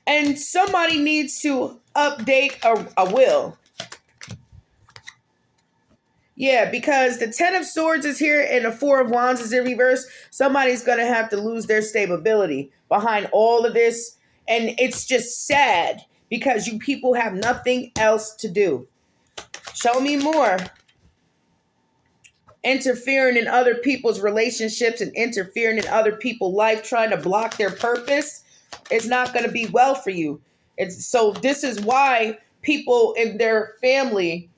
And somebody needs to update a will. Yeah, because the Ten of Swords is here and the Four of Wands is in reverse. Somebody's going to have to lose their stability behind all of this. And it's just sad because you people have nothing else to do. Show me more. Interfering in other people's relationships and interfering in other people's life, trying to block their purpose, is not going to be well for you. So this is why people in their family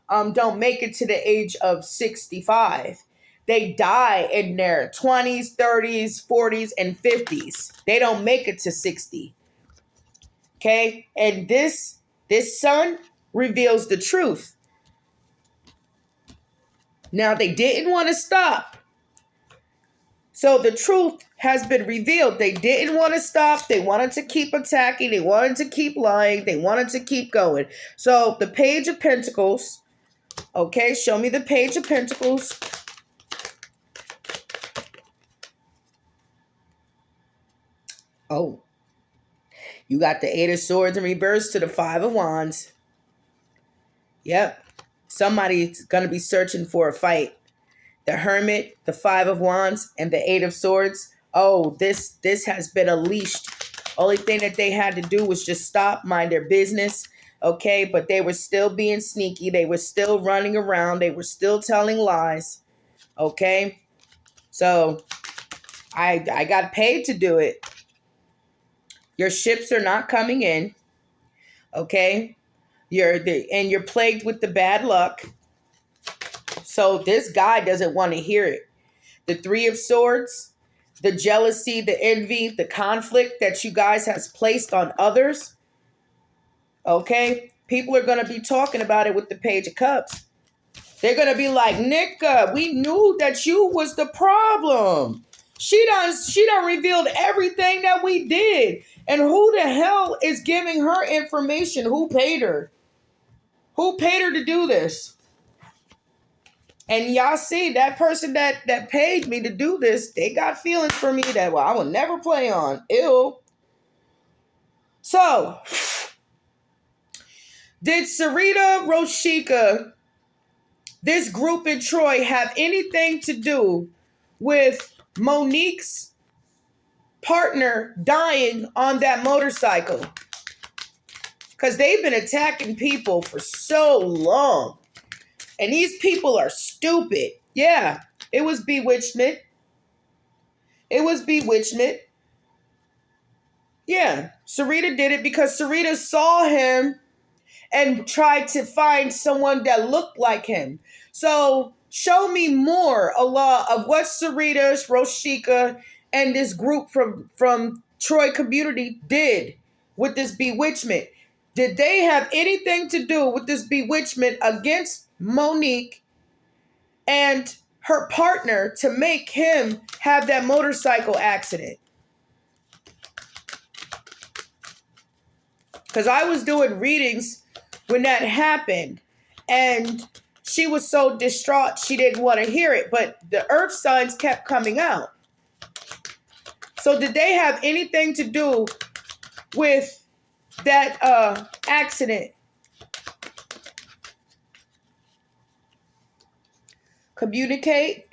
don't make it to the age of 65. They die in their 20s, 30s, 40s, and 50s. They don't make it to 60. Okay? And this sun reveals the truth. Now, they didn't want to stop. So the truth has been revealed. They didn't want to stop. They wanted to keep attacking. They wanted to keep lying. They wanted to keep going. So the Page of Pentacles. Okay, show me the Page of Pentacles. Oh. You got the Eight of Swords in reverse to the Five of Wands. Yep. Somebody's going to be searching for a fight. The Hermit, the Five of Wands, and the Eight of Swords. Oh, this has been unleashed. Only thing that they had to do was just stop, mind their business. Okay, but they were still being sneaky. They were still running around. They were still telling lies. Okay, so I got paid to do it. Your ships are not coming in. Okay, you're plagued with the bad luck. So this guy doesn't want to hear it. The Three of Swords, the jealousy, the envy, the conflict that you guys has placed on others. Okay? People are going to be talking about it with the Page of Cups. They're going to be like, Nika, we knew that you was the problem. She done revealed everything that we did. And who the hell is giving her information? Who paid her? Who paid her to do this? And y'all see, that person that paid me to do this, they got feelings for me that, well, I will never play on. Ew. So, did Serita, Roshica, this group in Troy, have anything to do with Monique's partner dying on that motorcycle? Because they've been attacking people for so long. And these people are stupid. Yeah, it was bewitchment. It was bewitchment. Yeah, Serita did it because Serita saw him and tried to find someone that looked like him. So show me more, Allah, of what Serita, Roshica, and this group from Troy community did with this bewitchment. Did they have anything to do with this bewitchment against Monique and her partner to make him have that motorcycle accident? Because I was doing readings when that happened, and she was so distraught she didn't want to hear it, but the earth signs kept coming out. So did they have anything to do with that accident? Communicate,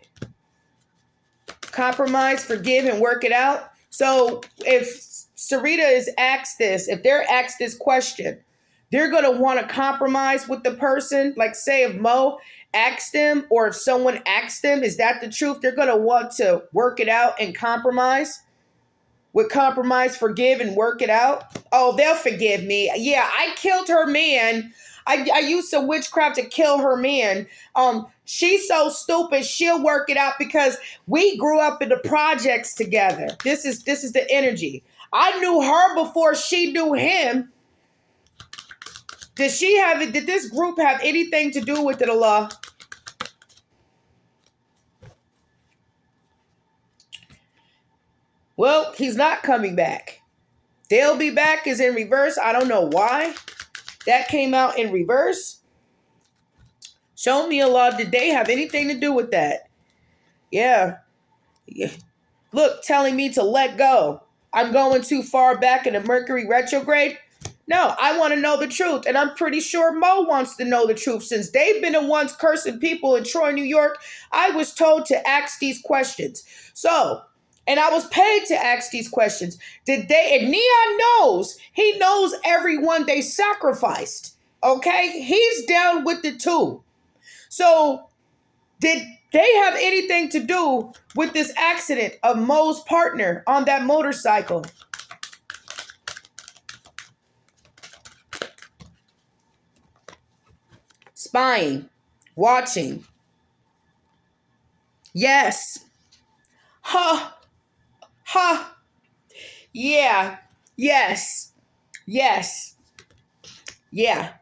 compromise, forgive, and work it out. So if Serita is asked this, if they're asked this question, they're going to want to compromise with the person. Like say if Mo asked them, or if someone asked them, is that the truth? They're going to want to work it out and compromise. With compromise, forgive, and work it out. Oh, they'll forgive me. Yeah, I killed her man. I used some witchcraft to kill her man. She's so stupid. She'll work it out because we grew up in the projects together. This is the energy. I knew her before she knew him. Did this group have anything to do with it, Allah? Well, he's not coming back. They'll be back is in reverse. I don't know why. That came out in reverse. Show me, Allah, did they have anything to do with that? Yeah. Look, telling me to let go. I'm going too far back in the Mercury retrograde. No, I want to know the truth. And I'm pretty sure Mo wants to know the truth. Since they've been the ones cursing people in Troy, New York, I was told to ask these questions. So, and I was paid to ask these questions. Did they, and Neon knows, he knows everyone they sacrificed. Okay? He's down with it too. So, did they have anything to do with this accident of Mo's partner on that motorcycle? Spying, watching. Yes. Ha. Ha. Yeah. Yes. Yes. Yeah.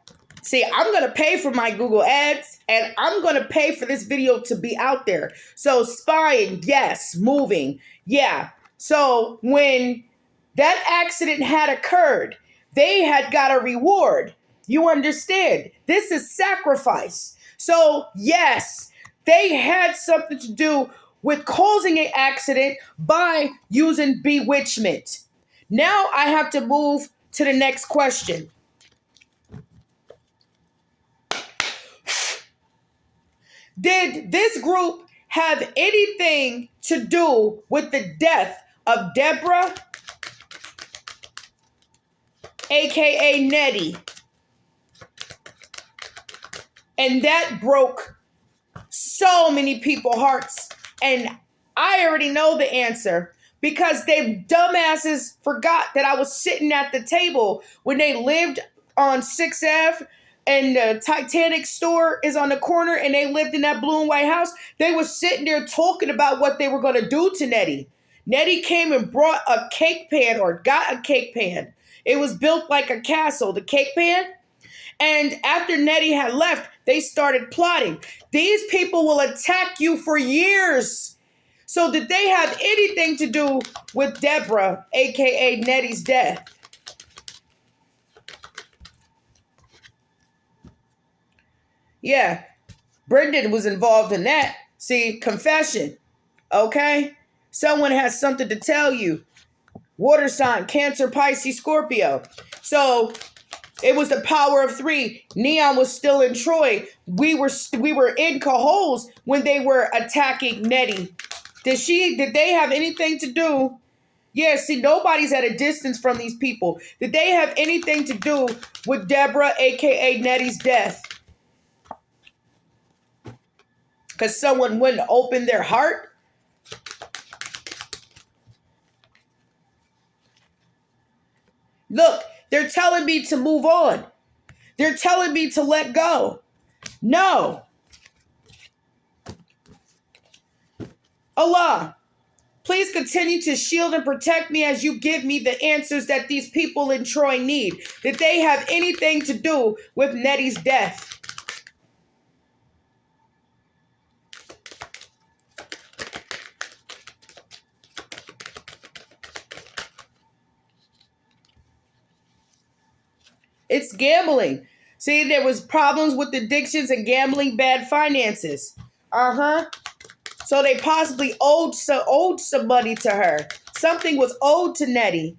See, I'm going to pay for my Google ads and I'm going to pay for this video to be out there. So spying, yes. Moving, yeah. So when that accident had occurred, they had got a reward. You understand? This is sacrifice. So yes, they had something to do with causing an accident by using bewitchment. Now I have to move to the next question. Did this group have anything to do with the death of Debra, aka Nettie? And that broke so many people's hearts. And I already know the answer because they dumbasses forgot that I was sitting at the table when they lived on 6th Ave and the Titanic store is on the corner and they lived in that blue and white house. They were sitting there talking about what they were going to do to Nettie. Nettie came and brought a cake pan or got a cake pan. It was built like a castle, the cake pan. And after Nettie had left, they started plotting. These people will attack you for years. So did they have anything to do with Debra, aka Nettie's death? Yeah, Brendan was involved in that. See, confession, okay? Someone has something to tell you. Water sign, Cancer, Pisces, Scorpio. So it was the power of 3. Neon was still in Troy. We were in Cajoles when they were attacking Nettie. Did they have anything to do? Yeah, see, nobody's at a distance from these people. Did they have anything to do with Debra, aka Nettie's death? Because someone wouldn't open their heart? Look, they're telling me to move on. They're telling me to let go. No. Allah, please continue to shield and protect me as you give me the answers that these people in Troy need. Did they have anything to do with Nettie's death? It's gambling. See, there was problems with addictions and gambling, bad finances. So they possibly owed some money to her. Something was owed to Nettie.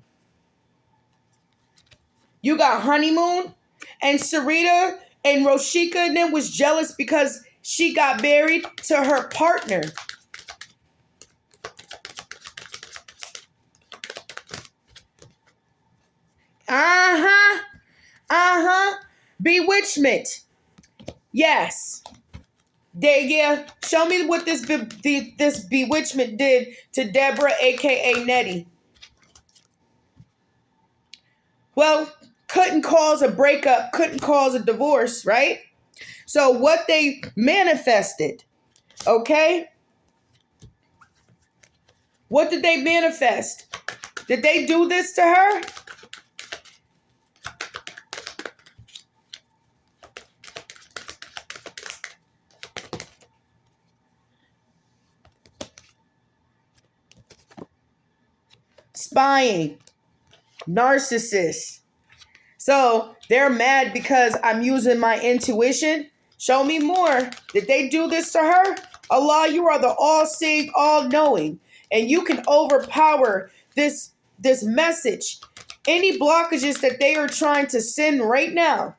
You got honeymoon, and Serita and Roshica and them was jealous because she got married to her partner. Bewitchment. Yes. Show me what this bewitchment did to Debra, aka Nettie. Well, couldn't cause a breakup, couldn't cause a divorce, right? So what they manifested, okay? What did they manifest? Did they do this to her? Spying. Narcissists. So they're mad because I'm using my intuition. Show me more. Did they do this to her? Allah, you are the all-seeing, all-knowing, and you can overpower this message. Any blockages that they are trying to send right now.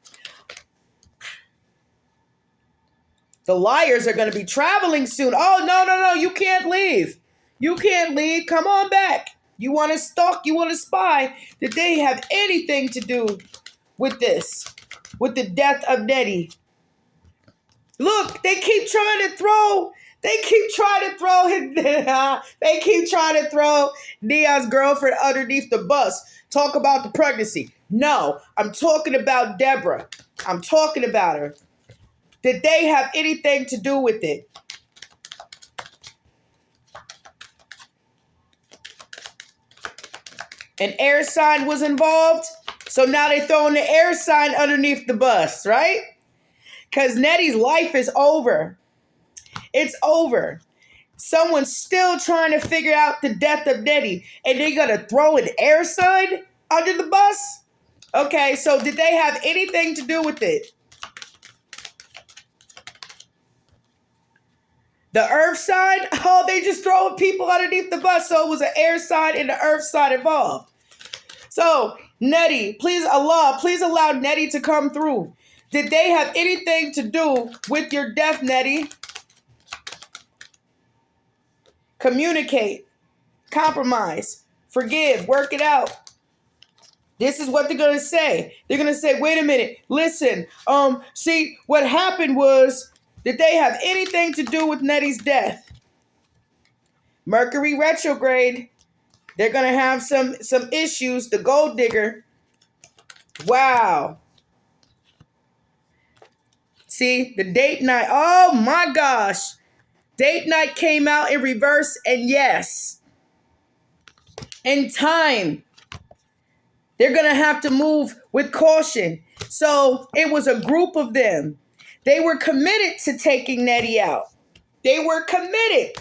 The liars are going to be traveling soon. Oh, no, you can't leave. You can't leave. Come on back. You want to stalk, you want to spy. Did they have anything to do with this? With the death of Nettie? Look, they keep trying to throw Nia's girlfriend underneath the bus. Talk about the pregnancy. No, I'm talking about Debra. I'm talking about her. Did they have anything to do with it? An air sign was involved. So now they're throwing the air sign underneath the bus, right? Because Nettie's life is over. It's over. Someone's still trying to figure out the death of Nettie. And they're going to throw an air sign under the bus? Okay, so did they have anything to do with it? The earth sign? Oh, they just throwing people underneath the bus. So it was an air sign and the earth sign involved. So, Nettie, please, Allah, please allow Nettie to come through. Did they have anything to do with your death, Nettie? Communicate, compromise, forgive, work it out. This is what they're going to say. They're going to say, wait a minute, listen, see, what happened was, did they have anything to do with Nettie's death? Mercury retrograde. They're going to have some issues. The gold digger. Wow. See, the date night. Oh my gosh. Date night came out in reverse, and yes. In time. They're going to have to move with caution. So it was a group of them. They were committed to taking Nettie out. They were committed.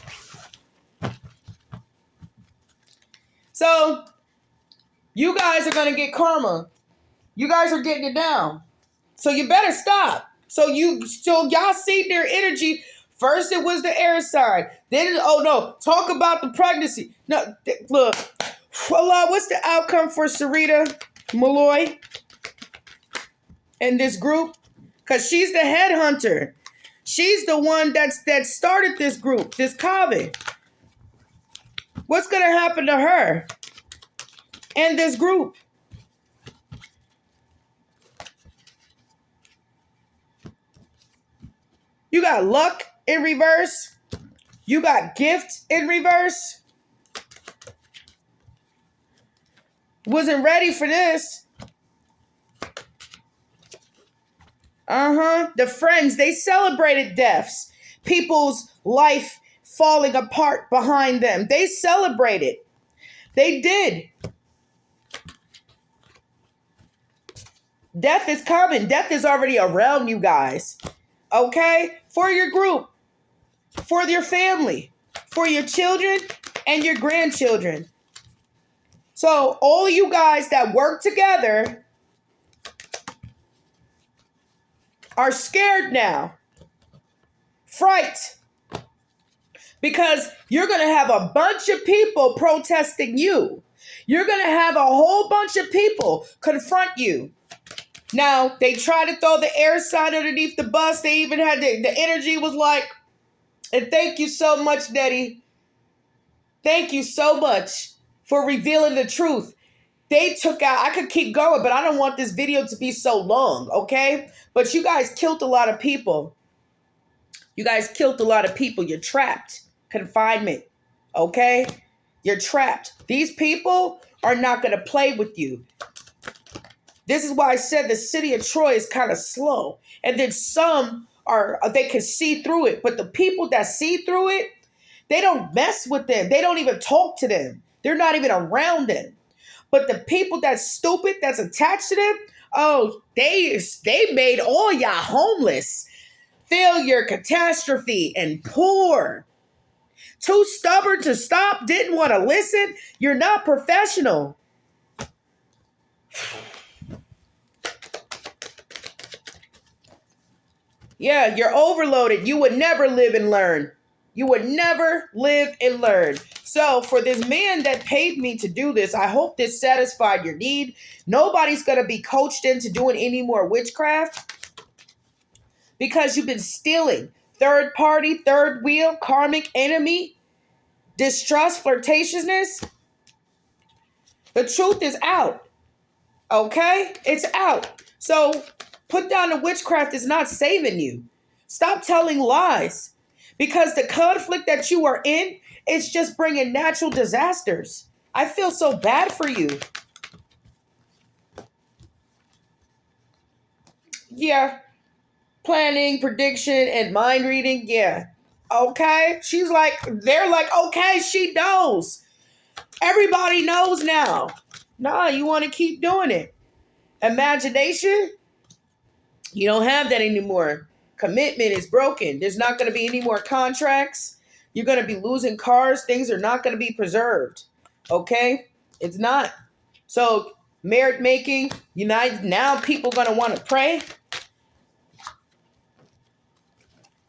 So you guys are going to get karma. You guys are getting it down. So you better stop. So y'all see their energy. First it was the air sign. Then, oh no, talk about the pregnancy. No, look. Allah, what's the outcome for Serita, Malloy, and this group? Because she's the headhunter. She's the one that started this group, this coven. What's going to happen to her and this group? You got luck in reverse. You got gift in reverse. Wasn't ready for this. The friends, they celebrated deaths. People's life falling apart behind them. They celebrated. They did. Death is coming. Death is already around you guys. Okay? For your group. For your family. For your children and your grandchildren. So all you guys that work together, are scared now. Fright. Because you're going to have a bunch of people protesting you. You're going to have a whole bunch of people confront you. Now, they try to throw the air sign underneath the bus. They even had the energy was like, and thank you so much, Daddy. Thank you so much for revealing the truth. They took out, I could keep going, but I don't want this video to be so long, okay? But you guys killed a lot of people. You guys killed a lot of people. You're trapped. Confinement, okay? You're trapped. These people are not going to play with you. This is why I said the city of Troy is kind of slow. And then some they can see through it. But the people that see through it, they don't mess with them. They don't even talk to them. They're not even around them. But the people that's stupid, that's attached to them, oh, they made all y'all homeless. Failure, catastrophe, and poor. Too stubborn to stop, didn't want to listen. You're not professional. Yeah, you're overloaded. You would never live and learn. You would never live and learn. So for this man that paid me to do this, I hope this satisfied your need. Nobody's going to be coached into doing any more witchcraft because you've been stealing. Third party, third wheel, karmic enemy, distrust, flirtatiousness. The truth is out. Okay? It's out. So put down the witchcraft is not saving you. Stop telling lies. Because the conflict that you are in is just bringing natural disasters. I feel so bad for you. Yeah. Planning, prediction, and mind reading. Yeah. Okay. They're like, okay, she knows. Everybody knows now. Nah, you want to keep doing it. Imagination, you don't have that anymore. Commitment is broken. There's not going to be any more contracts. You're going to be losing cars. Things are not going to be preserved. Okay? It's not. So, merit making, now people going to want to pray.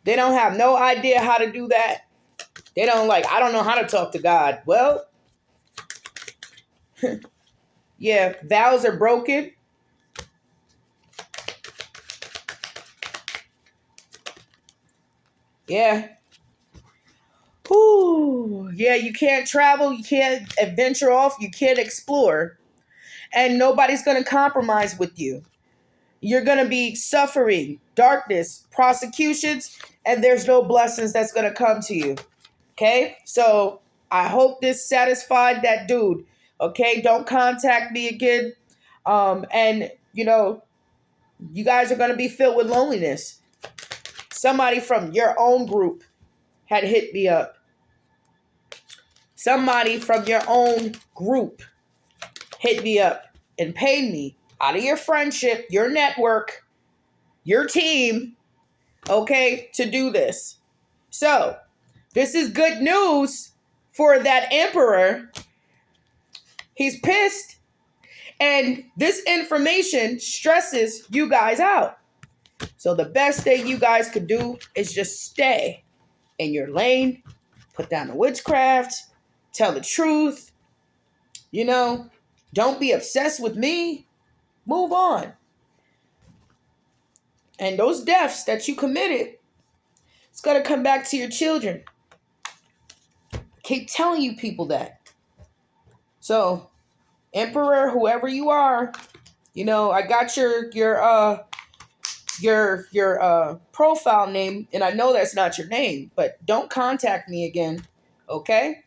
They don't have no idea how to do that. They don't I don't know how to talk to God. Well, yeah, vows are broken. Yeah. Ooh, yeah, you can't travel, you can't venture off, you can't explore, and nobody's going to compromise with you. You're going to be suffering, darkness, prosecutions, and there's no blessings that's going to come to you. Okay? So I hope this satisfied that dude. Okay? Don't contact me again. And, you guys are going to be filled with loneliness. Somebody from your own group had hit me up. Somebody from your own group hit me up and paid me out of your friendship, your network, your team, okay, to do this. So, this is good news for that emperor. He's pissed. And this information stresses you guys out. So the best thing you guys could do is just stay in your lane, put down the witchcraft, tell the truth. Don't be obsessed with me. Move on. And those deaths that you committed, it's going to come back to your children. Keep telling you people that. So, Emperor, whoever you are, I got your profile name, and I know that's not your name, but don't contact me again, okay?